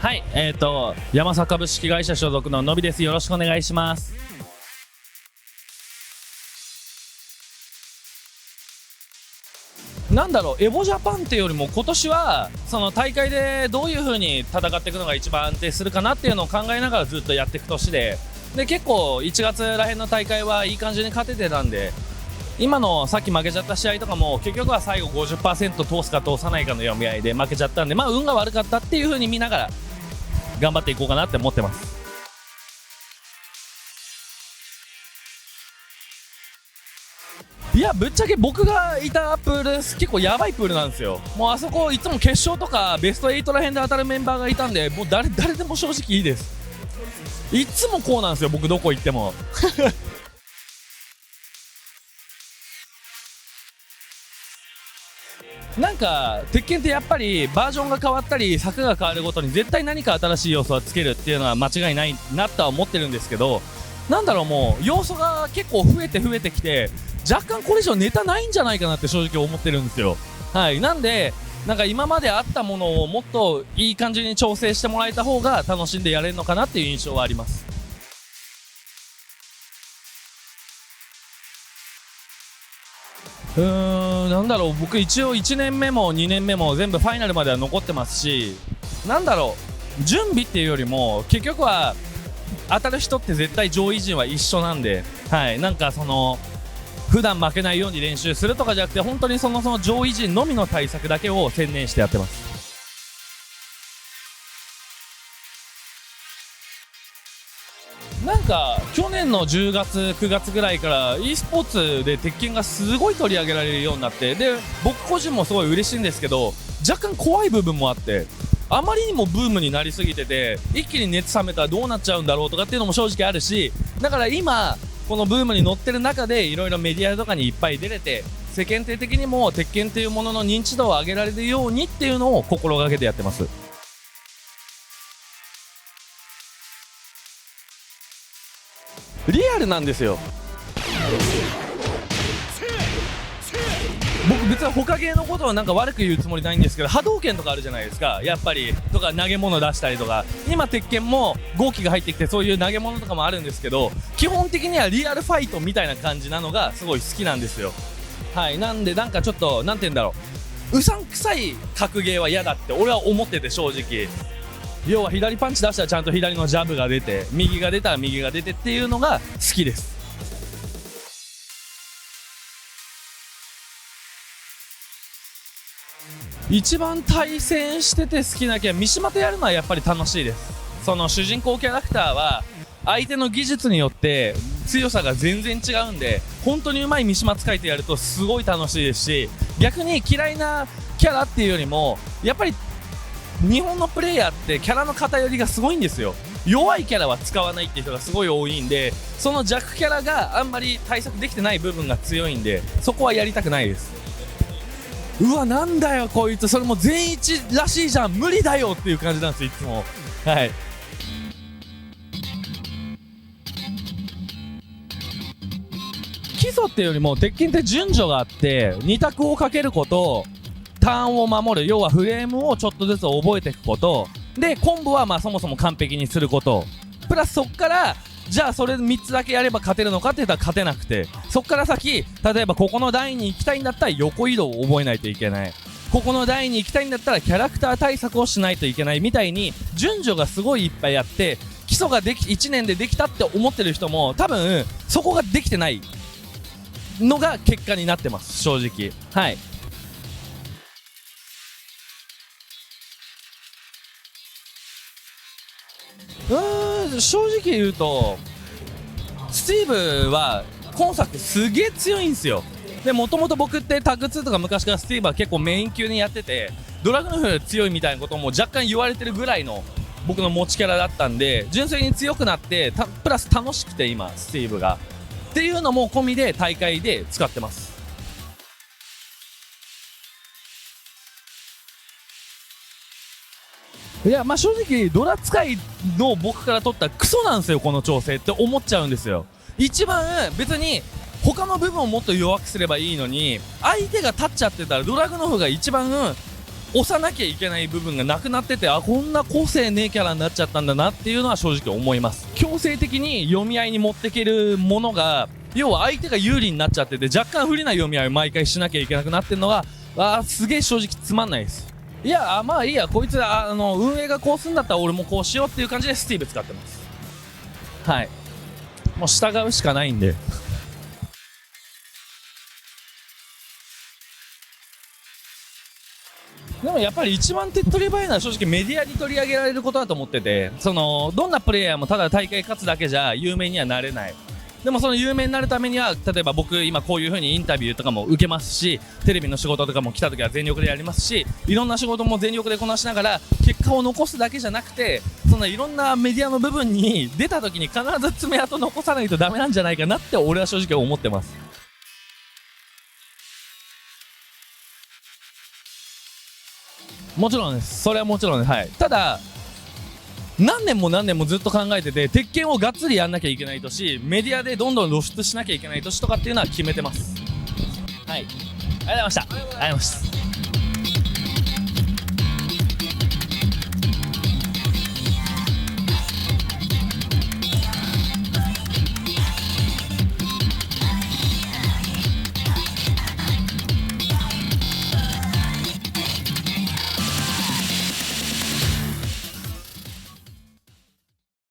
はい、山佐株式会社所属ののびです。よろしくお願いします。なんだろう、エボジャパンっていうよりも今年はその大会でどういう風に戦っていくのが一番安定するかなっていうのを考えながらずっとやっていく年で、結構1月らへんの大会はいい感じに勝ててたんで、今のさっき負けちゃった試合とかも結局は最後 50% 通すか通さないかの読み合いで負けちゃったんで、運が悪かったっていう風に見ながら頑張っていこうかなって思ってます。いや、ぶっちゃけ僕がいたプール結構やばいプールなんですよ。もうあそこいつも決勝とかベスト8らへんで当たるメンバーがいたんで、もう誰でも正直いいです。いつもこうなんですよ、僕どこ行ってもなんか鉄拳ってやっぱりバージョンが変わったり柵が変わるごとに絶対何か新しい要素はつけるっていうのは間違いないなとは思ってるんですけど、なんだろう、もう要素が結構増えてきて、若干これ以上ネタないんじゃないかなって正直思ってるんですよ。はい、なんでなんか今まであったものをもっといい感じに調整してもらえた方が楽しんでやれるのかなっていう印象はあります。なんだろう、僕一応1年目も2年目も全部ファイナルまでは残ってますし、なんだろう、準備っていうよりも結局は当たる人って絶対上位陣は一緒なんで、はい、なんかその普段負けないように練習するとかじゃなくて、本当にその上位陣のみの対策だけを専念してやってます。なんか去年の10月9月ぐらいから e スポーツで鉄拳がすごい取り上げられるようになって、で僕個人もすごい嬉しいんですけど、若干怖い部分もあって、あまりにもブームになりすぎてて一気に熱冷めたらどうなっちゃうんだろうとかっていうのも正直あるし、だから今このブームに乗ってる中でいろいろメディアとかにいっぱい出れて、世間体的にも鉄拳っていうものの認知度を上げられるようにっていうのを心がけてやってます。リアルなんですよ。僕別に他芸のことはなんか悪く言うつもりないんですけど、波動拳とかあるじゃないですか、やっぱりとか投げ物出したりとか、今鉄拳も号機が入ってきてそういう投げ物とかもあるんですけど、基本的にはリアルファイトみたいな感じなのがすごい好きなんですよ。はい、なんでなんかちょっとなんて言うんだろう、うさんくさい格ゲーは嫌だって俺は思ってて、正直要は左パンチ出したらちゃんと左のジャブが出て、右が出たら右が出てっていうのが好きです。一番対戦してて好きなキャラ、三島とやるのはやっぱり楽しいです。その主人公キャラクターは相手の技術によって強さが全然違うんで、本当にうまい三島使いとやるとすごい楽しいですし、逆に嫌いなキャラっていうよりもやっぱり日本のプレイヤーってキャラの偏りがすごいんですよ。弱いキャラは使わないっていう人がすごい多いんで、その弱キャラがあんまり対策できてない部分が強いんで、そこはやりたくないです。うわ、なんだよこいつ、それも全一らしいじゃん、無理だよっていう感じなんですよ、いつも。はい、基礎っていうよりも鉄拳って順序があって、2択をかけること、ターンを守る、要はフレームをちょっとずつ覚えていくことで、コンボはそもそも完璧にすること、プラスそっからじゃあそれ3つだけやれば勝てるのかって言ったら勝てなくて、そっから先例えばここの台に行きたいんだったら横移動を覚えないといけない、ここの台に行きたいんだったらキャラクター対策をしないといけないみたいに順序がすごいいっぱいあって、基礎が1年でできたって思ってる人も多分そこができてないのが結果になってます、正直。はい、正直言うとスティーブは今作すげえ強いんですよ。でもともと僕ってタグ2とか昔からスティーブは結構メイン級にやってて、ドラグノフより強いみたいなことも若干言われてるぐらいの僕の持ちキャラだったんで、純粋に強くなってプラス楽しくて今スティーブがっていうのも込みで大会で使ってます。いや、正直ドラ使いの僕から取ったらクソなんですよこの調整って思っちゃうんですよ。一番別に他の部分をもっと弱くすればいいのに、相手が立っちゃってたらドラグノフが一番押さなきゃいけない部分がなくなってて、あ、こんな個性ねえキャラになっちゃったんだなっていうのは正直思います。強制的に読み合いに持っていけるものが、要は相手が有利になっちゃってて、若干不利な読み合いを毎回しなきゃいけなくなってるのが、すげえ正直つまんないです。いや、まあいいや、こいつ運営がこうすんだったら俺もこうしようっていう感じでスティーブ使ってます。はい。もう従うしかないんで。でもやっぱり一番手っ取り早いのは正直メディアに取り上げられることだと思ってて、どんなプレイヤーもただ大会勝つだけじゃ有名にはなれない。でもその有名になるためには、例えば僕今こういう風にインタビューとかも受けますし、テレビの仕事とかも来た時は全力でやりますし、いろんな仕事も全力でこなしながら結果を残すだけじゃなくて、そのいろんなメディアの部分に出た時に必ず爪痕残さないとダメなんじゃないかなって俺は正直思ってます。もちろんです。それはもちろんです。はい。ただ、何年も何年もずっと考えてて、鉄拳をがっつりやんなきゃいけない年、メディアでどんどん露出しなきゃいけない年とかっていうのは決めてます。はい。ありがとうございました。ありがとうございました。